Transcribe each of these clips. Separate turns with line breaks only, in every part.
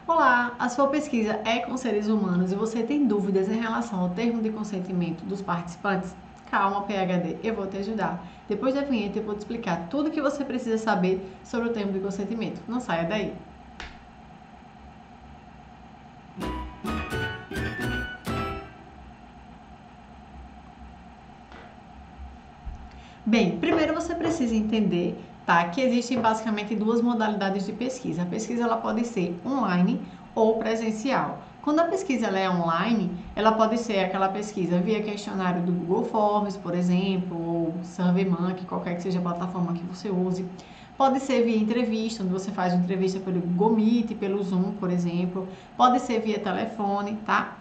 Olá, a sua pesquisa é com seres humanos e você tem dúvidas em relação ao termo de consentimento dos participantes? Calma, PhD, eu vou te ajudar. Depois da vinheta eu vou te explicar tudo o que você precisa saber sobre o termo de consentimento. Não saia daí. Bem, primeiro você precisa entender, tá, que existem basicamente duas modalidades de pesquisa. A pesquisa ela pode ser online ou presencial. Quando a pesquisa ela é online, ela pode ser aquela pesquisa via questionário do Google Forms, por exemplo, ou SurveyMonkey, qualquer que seja a plataforma que você use. Pode ser via entrevista, onde você faz uma entrevista pelo Google Meet, pelo Zoom, por exemplo. Pode ser via telefone, tá?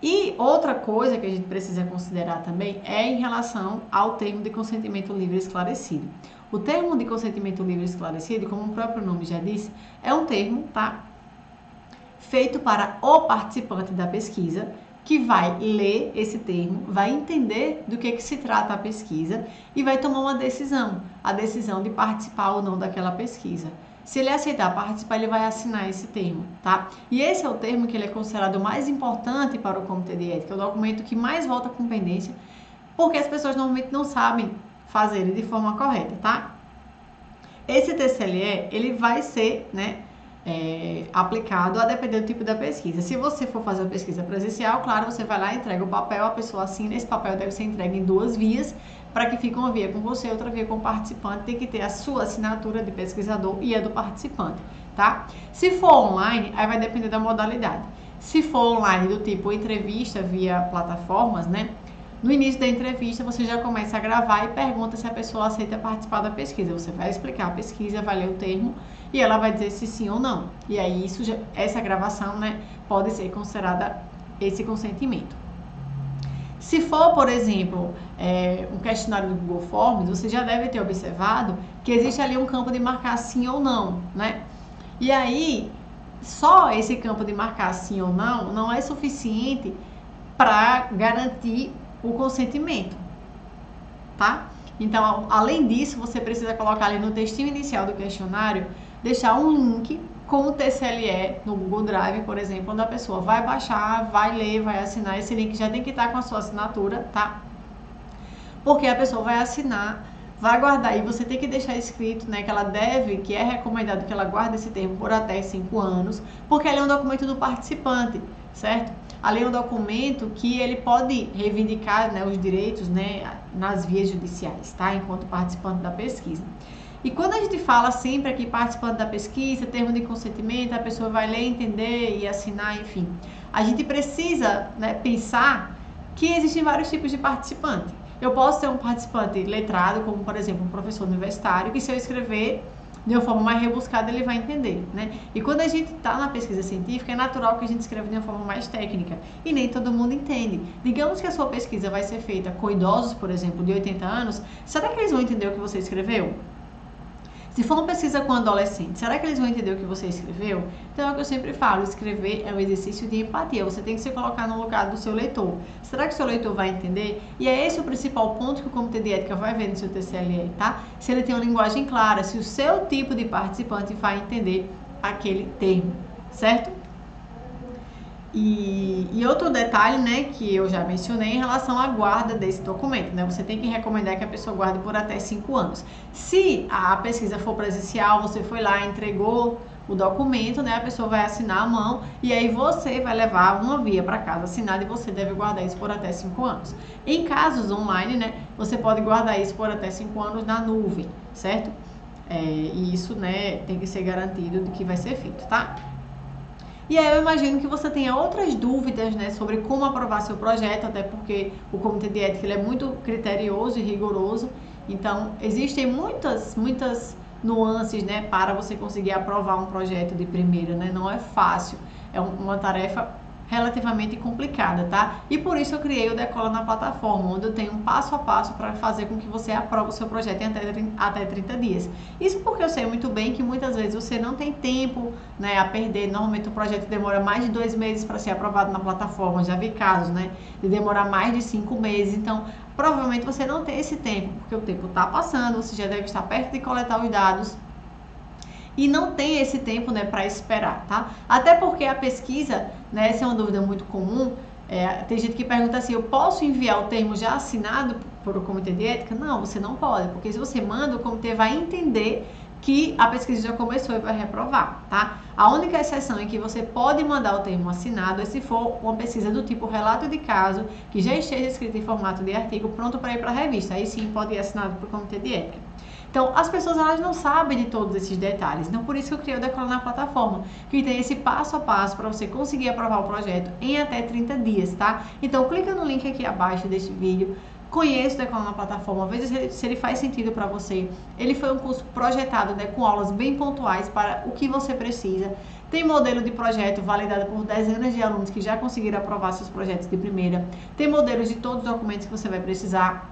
E outra coisa que a gente precisa considerar também é em relação ao termo de consentimento livre esclarecido. O termo de consentimento livre esclarecido, como o próprio nome já diz, é um termo, tá, feito para o participante da pesquisa, que vai ler esse termo, vai entender do que se trata a pesquisa e vai tomar uma decisão, a decisão de participar ou não daquela pesquisa. Se ele aceitar participar, ele vai assinar esse termo, tá? E esse é o termo que ele é considerado o mais importante para o Comitê de Ética, é o documento que mais volta com pendência, porque as pessoas normalmente não sabem fazer ele de forma correta, tá? Esse TCLE, ele vai ser, né, aplicado a depender do tipo da pesquisa. Se você for fazer uma pesquisa presencial, claro, você vai lá, entrega o papel, a pessoa assina, esse papel deve ser entregue em duas vias, para que fique uma via com você, outra via com o participante, tem que ter a sua assinatura de pesquisador e a do participante, tá? Se for online, aí vai depender da modalidade. Se for online do tipo entrevista via plataformas, né? No início da entrevista, você já começa a gravar e pergunta se a pessoa aceita participar da pesquisa. Você vai explicar a pesquisa, vai ler o termo e ela vai dizer se sim ou não. E aí, essa gravação, né, pode ser considerada esse consentimento. Se for, por exemplo, um questionário do Google Forms, você já deve ter observado que existe ali um campo de marcar sim ou não, né? E aí, só esse campo de marcar sim ou não é suficiente para garantir o consentimento, tá? Então, além disso, você precisa colocar ali no textinho inicial do questionário, deixar um link com o TCLE no Google Drive, por exemplo, onde a pessoa vai baixar, vai ler, vai assinar. Esse link já tem que estar com a sua assinatura, tá? Porque a pessoa vai assinar, vai guardar, e você tem que deixar escrito, né, que ela deve, que é recomendado que ela guarde esse termo por até 5 anos, porque ele é um documento do participante, certo? Ali é um documento que ele pode reivindicar, né, os direitos, né, nas vias judiciais, tá? Enquanto participante da pesquisa. E quando a gente fala sempre aqui participante da pesquisa, termo de consentimento, a pessoa vai ler, entender e assinar, enfim. A gente precisa, né, pensar que existem vários tipos de participante. Eu posso ter um participante letrado, como por exemplo um professor universitário, que se eu escrever de uma forma mais rebuscada ele vai entender, né? E quando a gente está na pesquisa científica, é natural que a gente escreva de uma forma mais técnica e nem todo mundo entende. Digamos que a sua pesquisa vai ser feita com idosos, por exemplo, de 80 anos, será que eles vão entender o que você escreveu? Se for uma pesquisa com adolescentes, será que eles vão entender o que você escreveu? Então é o que eu sempre falo, escrever é um exercício de empatia, você tem que se colocar no lugar do seu leitor. Será que o seu leitor vai entender? E é esse o principal ponto que o Comitê de Ética vai ver no seu TCLE, tá? Se ele tem uma linguagem clara, se o seu tipo de participante vai entender aquele termo, certo? E outro detalhe, né, que eu já mencionei em relação à guarda desse documento, né? Você tem que recomendar que a pessoa guarde por até 5 anos. Se a pesquisa for presencial, você foi lá, entregou o documento, né? A pessoa vai assinar a mão e aí você vai levar uma via para casa assinada e você deve guardar isso por até 5 anos. Em casos online, né, você pode guardar isso por até 5 anos na nuvem, certo? E isso, né, tem que ser garantido de que vai ser feito, tá? E aí eu imagino que você tenha outras dúvidas, né, sobre como aprovar seu projeto, até porque o Comitê de Ética ele é muito criterioso e rigoroso. Então, existem muitas nuances, né, para você conseguir aprovar um projeto de primeira, né? Não é fácil, é uma tarefa relativamente complicada, tá? E por isso eu criei o Decola na plataforma, onde eu tenho um passo a passo para fazer com que você aprove o seu projeto em até 30 dias. Isso porque eu sei muito bem que muitas vezes você não tem tempo, né, a perder. Normalmente o projeto demora mais de 2 meses para ser aprovado na plataforma. Já vi casos, né, de demorar mais de 5 meses. Então, provavelmente você não tem esse tempo, porque o tempo está passando, você já deve estar perto de coletar os dados. e não tem esse tempo, né, para esperar, tá? Até porque a pesquisa, né, essa é uma dúvida muito comum, tem gente que pergunta assim, eu posso enviar o termo já assinado por o Comitê de Ética? Não, você não pode, porque se você manda, o comitê vai entender que a pesquisa já começou e vai reprovar, tá? A única exceção é que você pode mandar o termo assinado é se for uma pesquisa do tipo relato de caso, que já esteja escrito em formato de artigo, pronto para ir para a revista. Aí sim pode ir assinado por Comitê de Ética. Então, as pessoas elas não sabem de todos esses detalhes. Então, por isso que eu criei o Decola na Plataforma, que tem esse passo a passo para você conseguir aprovar o projeto em até 30 dias, tá? Então, clica no link aqui abaixo deste vídeo. Conheça o Decola na Plataforma, veja se ele faz sentido para você. Ele foi um curso projetado, né, com aulas bem pontuais para o que você precisa. Tem modelo de projeto validado por dezenas de alunos que já conseguiram aprovar seus projetos de primeira. Tem modelos de todos os documentos que você vai precisar.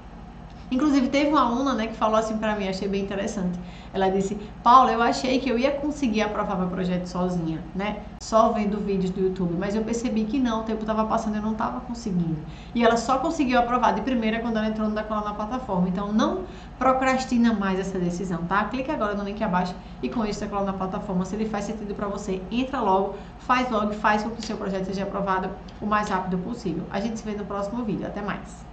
Inclusive, teve uma aluna, né, que falou assim para mim, achei bem interessante. Ela disse, Paula, eu achei que eu ia conseguir aprovar meu projeto sozinha, né? Só vendo vídeos do YouTube, mas eu percebi que não, o tempo estava passando e eu não estava conseguindo. E ela só conseguiu aprovar de primeira quando ela entrou no Decola na Plataforma. Então, não procrastina mais essa decisão, tá? Clique agora no link abaixo e conheça o Decola na Plataforma. Se ele faz sentido para você, entra logo, faz logo, faz com que o seu projeto seja aprovado o mais rápido possível. A gente se vê no próximo vídeo. Até mais!